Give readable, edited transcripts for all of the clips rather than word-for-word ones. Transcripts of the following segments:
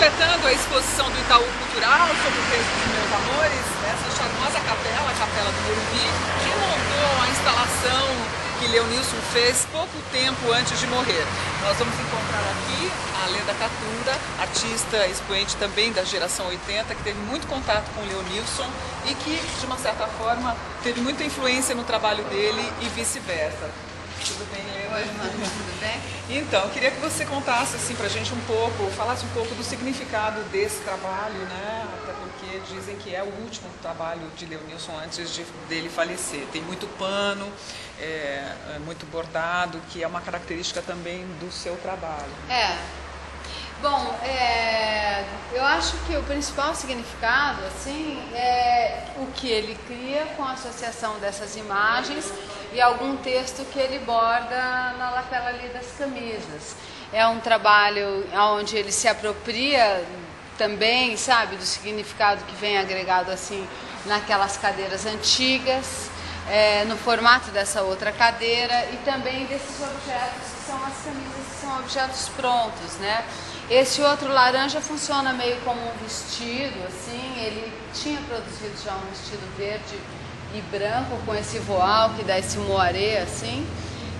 completando a exposição do Itaú Cultural sobre o texto dos meus amores, essa charmosa capela, a Capela do Morumbi, que montou a instalação que Leonilson fez pouco tempo antes de morrer. Nós vamos encontrar aqui a Leda Catura, artista expoente também da geração 80, que teve muito contato com o Leonilson e que, de uma certa forma, teve muita influência no trabalho dele e vice-versa. Tudo bem, Leda? Oi, mano, tudo bem? Então, eu queria que você contasse assim pra gente um pouco, falasse um pouco do significado desse trabalho, né? Até porque dizem que é o último trabalho de Leonilson antes dele falecer. Tem muito pano, muito bordado, que é uma característica também do seu trabalho. Bom, eu acho que o principal significado, assim, é o que ele cria com a associação dessas imagens e algum texto que ele borda na lapela ali das camisas. É um trabalho onde ele se apropria também, sabe, do significado que vem agregado, assim, naquelas cadeiras antigas, no formato dessa outra cadeira e também desses objetos que são as camisas, que são objetos prontos, né? Esse outro laranja funciona meio como um vestido, assim, ele tinha produzido já um vestido verde e branco com esse voal que dá esse moiré, assim,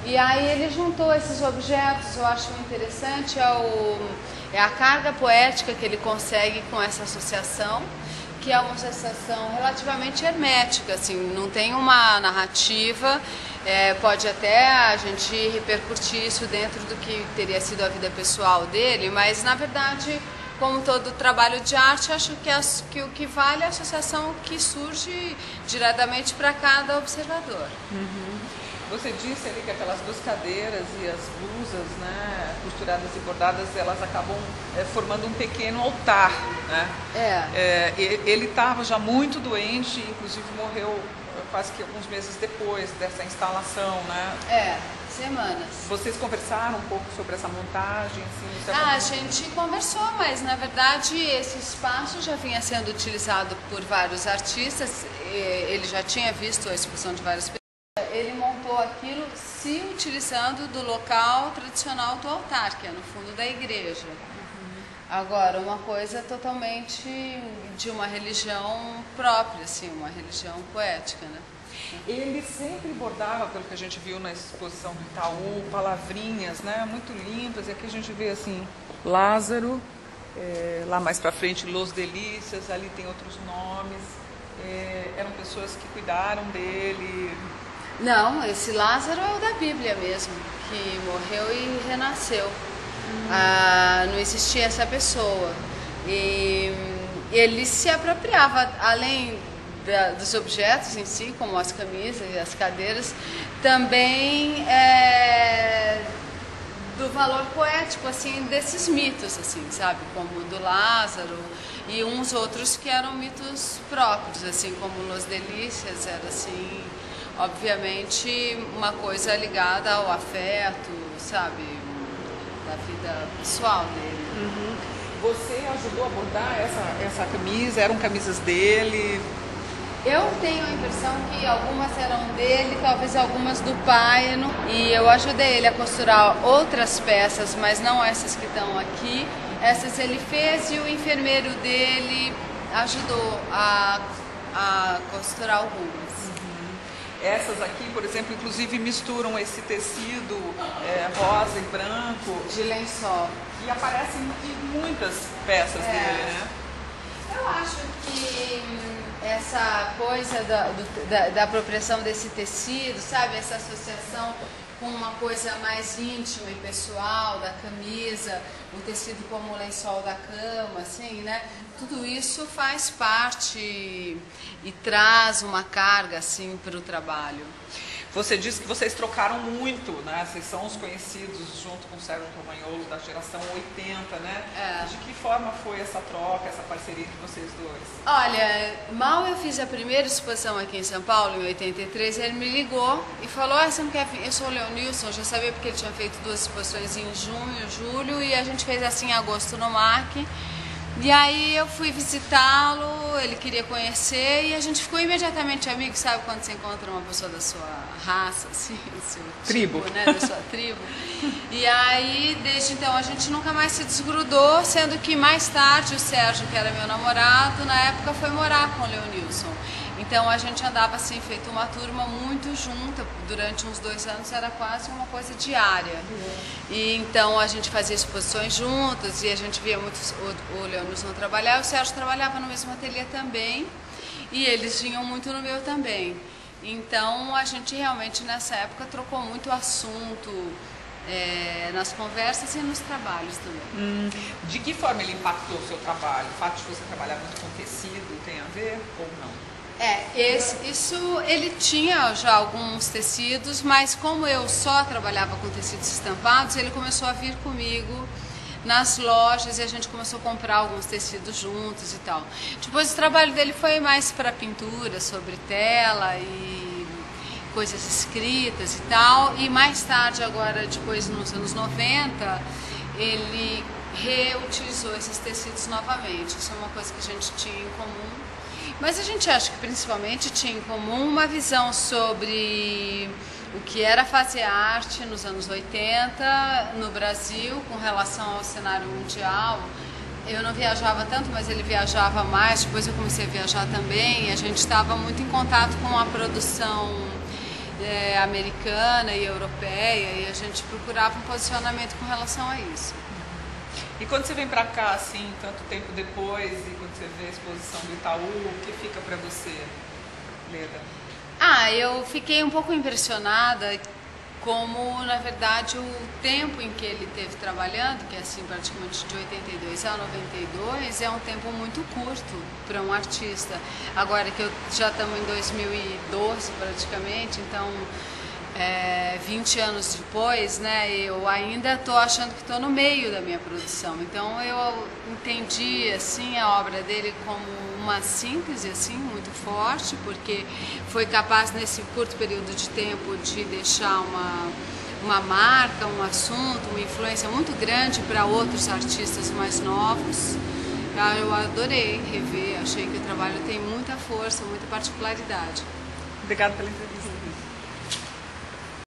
e aí ele juntou esses objetos. Eu acho interessante é a carga poética que ele consegue com essa associação, que é uma associação relativamente hermética, assim, não tem uma narrativa. Pode até a gente repercutir isso dentro do que teria sido a vida pessoal dele, mas na verdade, como todo trabalho de arte, acho que o que vale é a associação que surge diretamente para cada observador. Uhum. Você disse ali que aquelas duas cadeiras e as blusas, né, costuradas e bordadas, elas acabam formando um pequeno altar, né? Ele estava já muito doente, inclusive morreu quase que alguns meses depois dessa instalação, né? Semanas. Vocês conversaram um pouco sobre essa montagem? Assim, a gente conversou, mas na verdade esse espaço já vinha sendo utilizado por vários artistas, ele já tinha visto a exposição de várias pessoas. Ele montou aquilo se utilizando do local tradicional do altar, que é no fundo da igreja. Agora, uma coisa totalmente de uma religião própria, assim, uma religião poética, né? Ele sempre bordava, pelo que a gente viu na exposição do Itaú, palavrinhas, né, muito limpas. E aqui a gente vê assim, Lázaro, lá mais pra frente, Los Delícias, ali tem outros nomes. Eram pessoas que cuidaram dele. Não, esse Lázaro é o da Bíblia mesmo, que morreu e renasceu. Não existia essa pessoa. E ele se apropriava, além dos objetos em si, como as camisas e as cadeiras, também do valor poético, assim, desses mitos, assim, sabe, como o do Lázaro e uns outros que eram mitos próprios, assim, como Los Delícias, era assim, obviamente uma coisa ligada ao afeto, sabe, da vida pessoal dele. Uhum. Você ajudou a bordar essa camisa? Eram camisas dele? Eu tenho a impressão que algumas eram dele, talvez algumas do pai, e eu ajudei ele a costurar outras peças, mas não essas que estão aqui. Essas ele fez e o enfermeiro dele ajudou a costurar algumas. Essas aqui, por exemplo, inclusive misturam esse tecido rosa e branco. De lençol. E aparecem em muitas peças dele, né? Eu acho que essa coisa da apropriação desse tecido, sabe? Essa associação com uma coisa mais íntima e pessoal da camisa, o tecido como o lençol da cama, assim, né? Tudo isso faz parte e traz uma carga, assim, para o trabalho. Você disse que vocês trocaram muito, né? Vocês são os conhecidos junto com o Sérgio Romagnolo da geração 80, né? De que forma foi essa troca, essa parceria entre vocês dois? Olha, mal eu fiz a primeira exposição aqui em São Paulo, em 83, ele me ligou e falou: você não quer vir? Eu sou o Leonilson, já sabia porque ele tinha feito 2 exposições em junho, julho, e a gente fez assim em agosto no MAC. E aí eu fui visitá-lo, ele queria conhecer e a gente ficou imediatamente amigo, sabe quando você encontra uma pessoa da sua raça, assim, do seu tribo, tipo, né, da sua tribo. E aí, desde então, a gente nunca mais se desgrudou, sendo que mais tarde o Sérgio, que era meu namorado, na época foi morar com o Leonilson. Então a gente andava assim, feito uma turma muito junta, durante uns 2 anos era quase uma coisa diária. E então a gente fazia exposições juntos e a gente via muito o Leonilson trabalhar, o Sérgio trabalhava no mesmo ateliê também e eles vinham muito no meu também. Então a gente realmente nessa época trocou muito assunto nas conversas e nos trabalhos também. De que forma ele impactou o seu trabalho? O fato de você trabalhar muito com tecido tem a ver ou não? Ele tinha já alguns tecidos, mas como eu só trabalhava com tecidos estampados, ele começou a vir comigo nas lojas e a gente começou a comprar alguns tecidos juntos e tal. Depois o trabalho dele foi mais para pintura, sobre tela e coisas escritas e tal. E mais tarde, agora depois nos anos 90, ele reutilizou esses tecidos novamente. Isso é uma coisa que a gente tinha em comum. Mas a gente acha que principalmente tinha em comum uma visão sobre o que era fazer arte nos anos 80 no Brasil com relação ao cenário mundial. Eu não viajava tanto, mas ele viajava mais, depois eu comecei a viajar também. A gente estava muito em contato com a produção americana e europeia e a gente procurava um posicionamento com relação a isso. E quando você vem pra cá, assim, tanto tempo depois, e quando você vê a exposição do Itaú, o que fica pra você, Leda? Eu fiquei um pouco impressionada como, na verdade, o tempo em que ele esteve trabalhando, que é assim, praticamente de 82 a 92, é um tempo muito curto para um artista. Agora que já estamos em 2012 praticamente, então 20 anos depois, né, eu ainda estou achando que estou no meio da minha produção. Então eu entendi assim a obra dele como uma síntese assim muito forte, porque foi capaz nesse curto período de tempo de deixar uma marca, um assunto, uma influência muito grande para outros artistas mais novos. Eu adorei rever, achei que o trabalho tem muita força, muita particularidade. Obrigada pela entrevista.